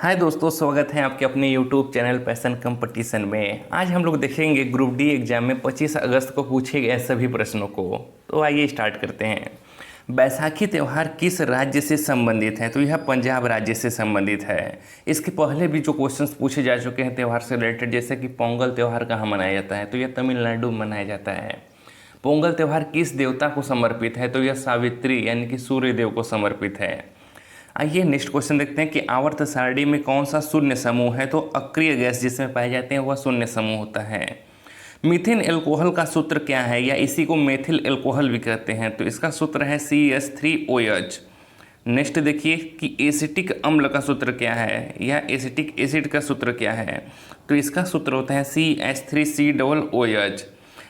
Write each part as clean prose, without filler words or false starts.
हाय दोस्तों, स्वागत है आपके अपने YouTube चैनल पैशन कंपटीशन में। आज हम लोग देखेंगे ग्रुप डी एग्जाम में 25 अगस्त को पूछे गए सभी प्रश्नों को। तो आइए स्टार्ट करते हैं। बैसाखी त्यौहार किस राज्य से संबंधित है? तो यह पंजाब राज्य से संबंधित है। इसके पहले भी जो क्वेश्चंस पूछे जा चुके हैं त्यौहार से रिलेटेड, जैसे कि पोंगल त्यौहार कहाँ मनाया जाता है? तो यह तमिलनाडु में मनाया जाता है। पोंगल त्यौहार किस देवता को समर्पित है? तो यह सावित्री यानी कि सूर्य देव को समर्पित है। आइए नेक्स्ट क्वेश्चन देखते हैं कि आवर्त सारणी में कौन सा शून्य समूह है? तो अक्रिय गैस जिसमें पाए जाते हैं वह शून्य समूह होता है। मीथिन एल्कोहल का सूत्र क्या है, या इसी को मेथिल एल्कोहल भी कहते हैं? तो इसका सूत्र है CH3OH। नेक्स्ट देखिए कि एसिटिक अम्ल का सूत्र क्या है, या एसिटिक एसिड का सूत्र क्या है? तो इसका सूत्र होता है CH3COOH।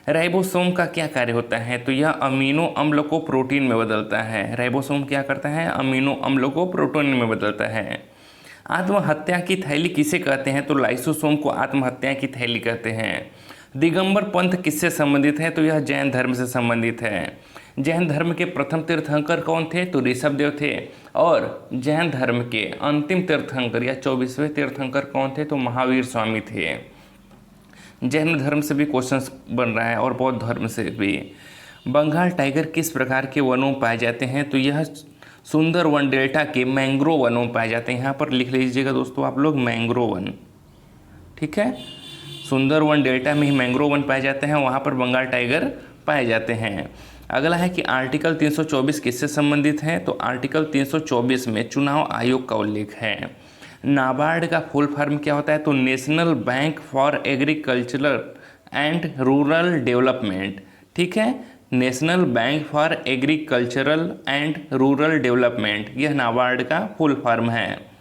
राइबोसोम का क्या कार्य होता है? तो यह अमीनो अम्ल को प्रोटीन में बदलता है। राइबोसोम क्या करता है? अमीनो अम्ल को प्रोटीन में बदलता है। आत्महत्या की थैली किसे कहते हैं? तो लाइसोसोम को आत्महत्या की थैली कहते हैं। दिगंबर पंथ किससे संबंधित है? तो यह जैन धर्म से संबंधित है। जैन धर्म के प्रथम तीर्थंकर कौन थे? तो ऋषभदेव थे। और जैन धर्म के अंतिम तीर्थंकर या 24वें तीर्थंकर कौन थे? तो महावीर स्वामी थे। जैन धर्म से भी क्वेश्चंस बन रहा है और बौद्ध धर्म से भी। बंगाल टाइगर किस प्रकार के वनों में पाए जाते हैं? तो यह सुंदर वन डेल्टा के मैंग्रोव वनों में पाए जाते हैं। यहाँ पर लिख लीजिएगा दोस्तों आप लोग मैंग्रोव वन, ठीक है। सुंदर वन डेल्टा में ही मैंग्रोव वन पाए जाते हैं, वहाँ पर बंगाल टाइगर पाए जाते हैं। अगला है कि आर्टिकल 324 किससे संबंधित है? तो आर्टिकल 324 में चुनाव आयोग का उल्लेख है। नाबार्ड का फुल फॉर्म क्या होता है? तो national bank for agricultural and rural development, ठीक है। National bank for agricultural and rural development, यह नाबार्ड का फुल फॉर्म है।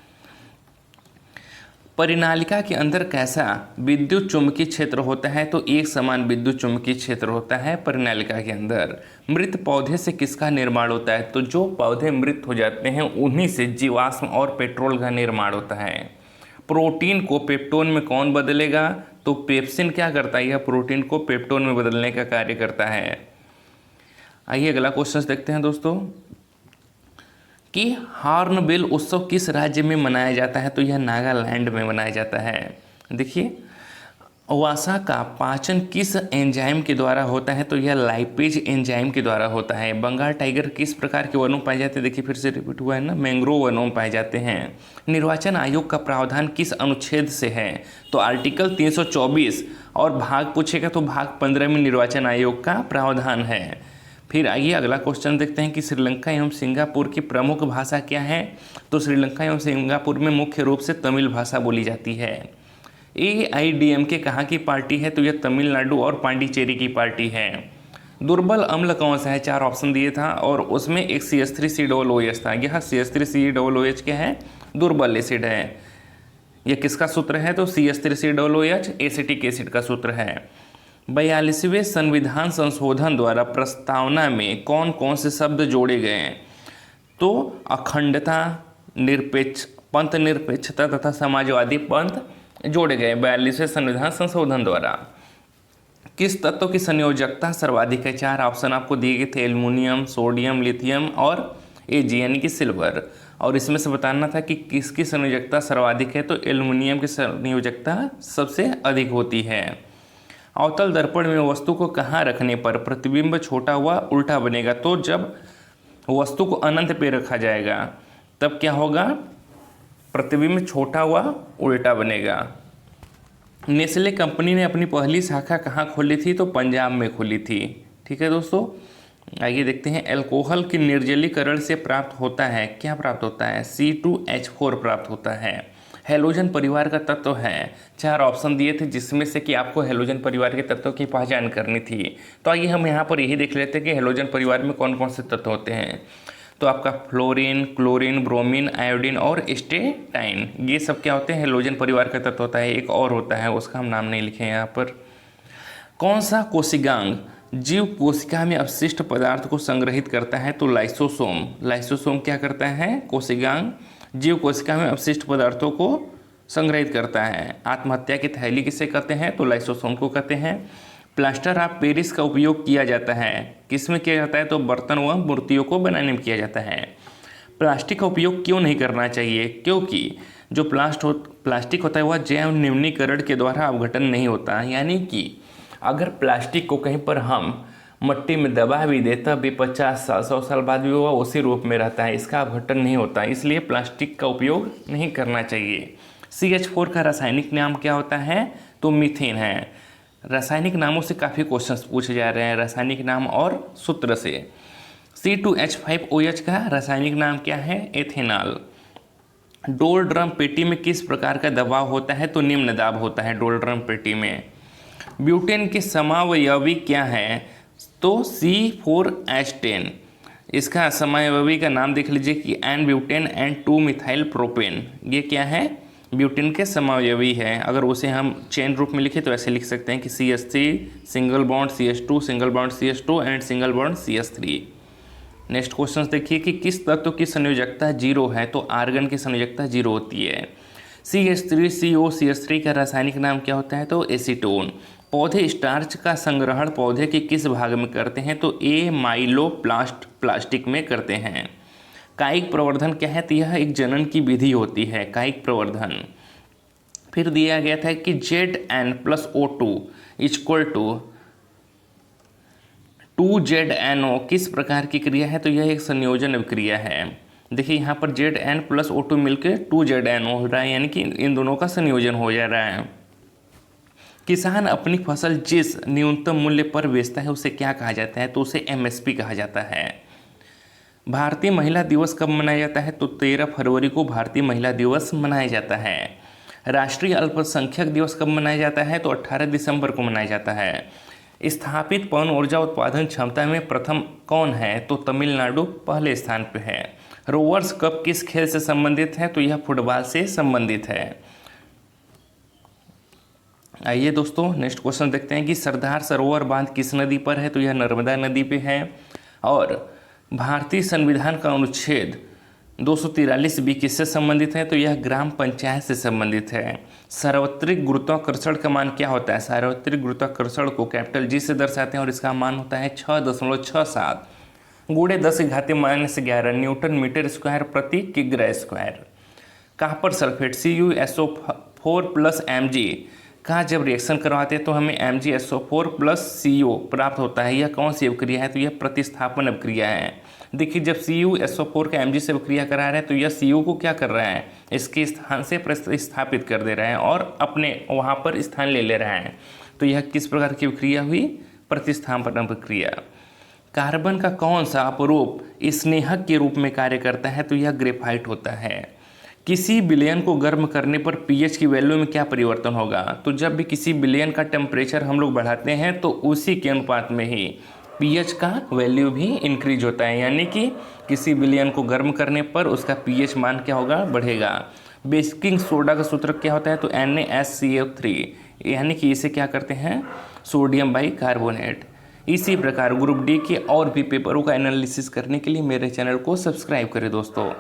परिनालिका के अंदर कैसा विद्युत चुंबकीय क्षेत्र होता है? तो एक समान विद्युत चुंबकीय क्षेत्र होता है परिनालिका के अंदर। मृत पौधे से किसका निर्माण होता है? तो जो पौधे मृत हो जाते हैं उन्हीं से जीवाश्म और पेट्रोल का निर्माण होता है। प्रोटीन को पेप्टोन में कौन बदलेगा? तो पेप्सिन क्या करता है? यह प्रोटीन को पेप्टोन में बदलने का कार्य करता है। आइए अगला क्वेश्चन देखते हैं दोस्तों कि हॉर्नबिल उत्सव किस राज्य में मनाया जाता है? तो यह नागालैंड में मनाया जाता है। देखिए वसा का पाचन किस एंजाइम के द्वारा होता है? तो यह लाइपेज एंजाइम के द्वारा होता है। बंगाल टाइगर किस प्रकार के वनों में पाए जाते हैं? देखिए फिर से रिपीट हुआ है ना, मैंग्रोव वनों में पाए जाते हैं। निर्वाचन आयोग का प्रावधान किस अनुच्छेद से है? तो आर्टिकल 324, और भाग पूछेगा तो भाग 15 में निर्वाचन आयोग का प्रावधान है। फिर आइए अगला क्वेश्चन देखते हैं कि श्रीलंका एवं सिंगापुर की प्रमुख भाषा क्या है? तो श्रीलंका एवं सिंगापुर में मुख्य रूप से तमिल भाषा बोली जाती है। AIDMK कहाँ की पार्टी है? तो यह तमिलनाडु और पांडिचेरी की पार्टी है। दुर्बल अम्ल कौन सा है? 4 ऑप्शन दिए था और उसमें एक CH3COOH था। यह CH3COOH क्या है? दुर्बल एसिड है। यह किसका सूत्र है? तो CH3COOH एसिटिक एसिड का सूत्र है। 42वें संविधान संशोधन द्वारा प्रस्तावना में कौन कौन से शब्द जोड़े गए हैं? तो अखंडता, निरपेक्ष पंथ निरपेक्षता तथा समाजवादी पंथ जोड़े गए 42वें संविधान संशोधन द्वारा। किस तत्व की संयोजकता सर्वाधिक है? 4 ऑप्शन आपको दिए गए थे, एल्युमिनियम, सोडियम, लिथियम और Ag यानी कि सिल्वर। और इसमें से बताना था कि किसकी संयोजकता सर्वाधिक है? तो एल्युमिनियम की संयोजकता सबसे अधिक होती है। अवतल दर्पण में वस्तु को कहाँ रखने पर प्रतिबिंब छोटा हुआ उल्टा बनेगा? तो जब वस्तु को अनंत पे रखा जाएगा तब क्या होगा? प्रतिबिंब छोटा हुआ उल्टा बनेगा। नेस्ले कंपनी ने अपनी पहली शाखा कहाँ खोली थी? तो पंजाब में खोली थी, ठीक है दोस्तों। आइए देखते हैं एल्कोहल की निर्जलीकरण से प्राप्त होता है, क्या प्राप्त होता है? C2H4 प्राप्त होता है। हेलोजन परिवार का तत्व है। 4 ऑप्शन दिए थे जिसमें से कि आपको हेलोजन परिवार के तत्वों की पहचान करनी थी। तो आइए हम यहाँ पर यही देख लेते हैं कि हेलोजन परिवार में कौन कौन से तत्व होते हैं। तो आपका फ्लोरीन, क्लोरीन, ब्रोमीन, आयोडीन और स्टेटाइन, ये सब क्या होते हैं? हेलोजन परिवार का तत्व होता है। एक और होता है, उसका हम नाम नहीं लिखे यहाँ पर। कौन सा कोशिकांग जीव कोशिका में अपशिष्ट पदार्थ को संग्रहित करता है? तो लाइसोसोम। लाइसोसोम क्या करता है? कोशिकांग जीव कोशिका में अपशिष्ट पदार्थों को संग्रहित करता है। आत्महत्या की थैली किसे कहते हैं? तो लाइसोसोम को कहते हैं। प्लास्टर ऑफ पेरिस का उपयोग किया जाता है, किस में किया जाता है? तो बर्तन व मूर्तियों को बनाने में किया जाता है। प्लास्टिक का उपयोग क्यों नहीं करना चाहिए? क्योंकि जो प्लास्टिक होता है वह जैव निम्नीकरण के द्वारा अपघटन नहीं होता, यानी कि अगर प्लास्टिक को कहीं पर हम मट्टी में दबा भी दे तब भी 50 साल 100 साल बाद भी वह उसी रूप में रहता है, इसका अपघटन नहीं होता, इसलिए प्लास्टिक का उपयोग नहीं करना चाहिए। CH4 का रासायनिक नाम क्या होता है? तो मीथेन है। रासायनिक नामों से काफ़ी क्वेश्चंस पूछे जा रहे हैं, रासायनिक नाम और सूत्र से। C2H5OH का रासायनिक नाम क्या है? एथेनॉल। डोल ड्रम पेटी में किस प्रकार का दबाव होता है? तो निम्न दाब होता है डोल ड्रम पेटी में। ब्यूटेन के समावयवी क्या है? तो C4H10। इसका समावयवी का नाम देख लीजिए कि n butane and 2 methyl propane, ये क्या है? ब्यूटेन के समावयवी है। अगर उसे हम चेन रूप में लिखें तो ऐसे लिख सकते हैं कि CH3 single bond CH2 single bond CH2 and single bond CH3। Next question देखिए कि किस तत्व की संयोजकता 0 है? तो आर्गन की संयोजकता 0 होती है। CH3COCH3 का रासायनिक नाम क्या होता है? तो एसीटोन। पौधे स्टार्च का संग्रहण पौधे के किस भाग में करते हैं? तो प्लास्टिक में करते हैं। कायिक प्रवर्धन क्या है? तो यह एक जनन की विधि होती है, कायिक प्रवर्धन। फिर दिया गया था कि Zn+O2 = 2ZnO किस प्रकार की क्रिया है? तो यह एक संयोजन अभिक्रिया है। देखिए यहाँ पर Zn+O2 मिलकर 2ZnO हो रहा है, यानी कि इन दोनों का संयोजन हो जा रहा है। किसान अपनी फसल जिस न्यूनतम मूल्य पर बेचता है उसे क्या कहा जाता है? तो उसे MSP कहा जाता है। भारतीय महिला दिवस कब मनाया जाता है? तो 13 फरवरी को भारतीय महिला दिवस मनाया जाता है। राष्ट्रीय अल्पसंख्यक दिवस कब मनाया जाता है? तो 18 दिसंबर को मनाया जाता है। स्थापित पवन ऊर्जा उत्पादन क्षमता में प्रथम कौन है? तो तमिलनाडु पहले स्थान पर है। रोवर्स कप किस खेल से संबंधित है? तो यह फुटबॉल से संबंधित है। आइए दोस्तों नेक्स्ट क्वेश्चन देखते हैं कि सरदार सरोवर बांध किस नदी पर है? तो यह नर्मदा नदी पे है। और भारतीय संविधान का अनुच्छेद 243B किससे संबंधित है? तो यह ग्राम पंचायत से संबंधित है। सार्वत्रिक गुरुत्वाकर्षण का मान क्या होता है? सार्वत्रिक गुरुत्वाकर्षण को कैपिटल G से दर्शाते हैं और इसका मान होता है 6.67 × 10⁻⁻11 न्यूटन मीटर स्क्वायर प्रति किग्रा square. Copper sulphate CuSO4 + Mg का जब रिएक्शन करवाते हैं तो हमें MgSO4 + CO प्राप्त होता है। यह कौन सी अभिक्रिया है? तो यह प्रतिस्थापन अभिक्रिया है। देखिए जब CuSO4 का Mg से अभिक्रिया करा रहा है तो यह CO को क्या कर रहा है? इसके स्थान से प्रतिस्थापित कर दे रहा है और अपने वहाँ पर स्थान ले रहा है। तो यह किस प्रकार की अभिक्रिया हुई? प्रतिस्थापन अभिक्रिया। कार्बन का कौन सा अपरूप स्नेहक के रूप में कार्य करता है? तो यह ग्रेफाइट होता है। किसी विलयन को गर्म करने पर pH की वैल्यू में क्या परिवर्तन होगा? तो जब भी किसी विलयन का टेम्परेचर हम लोग बढ़ाते हैं तो उसी के अनुपात में ही pH का वैल्यू भी इंक्रीज होता है, यानी कि किसी विलयन को गर्म करने पर उसका pH मान क्या होगा? बढ़ेगा। बेकिंग सोडा का सूत्र क्या होता है? तो NaCO3, यानी कि इसे क्या करते हैं? Sodium bicarbonate. इसी प्रकार ग्रुप D के और भी पेपरों का एनालिसिस करने के लिए मेरे चैनल को सब्सक्राइब करें दोस्तों।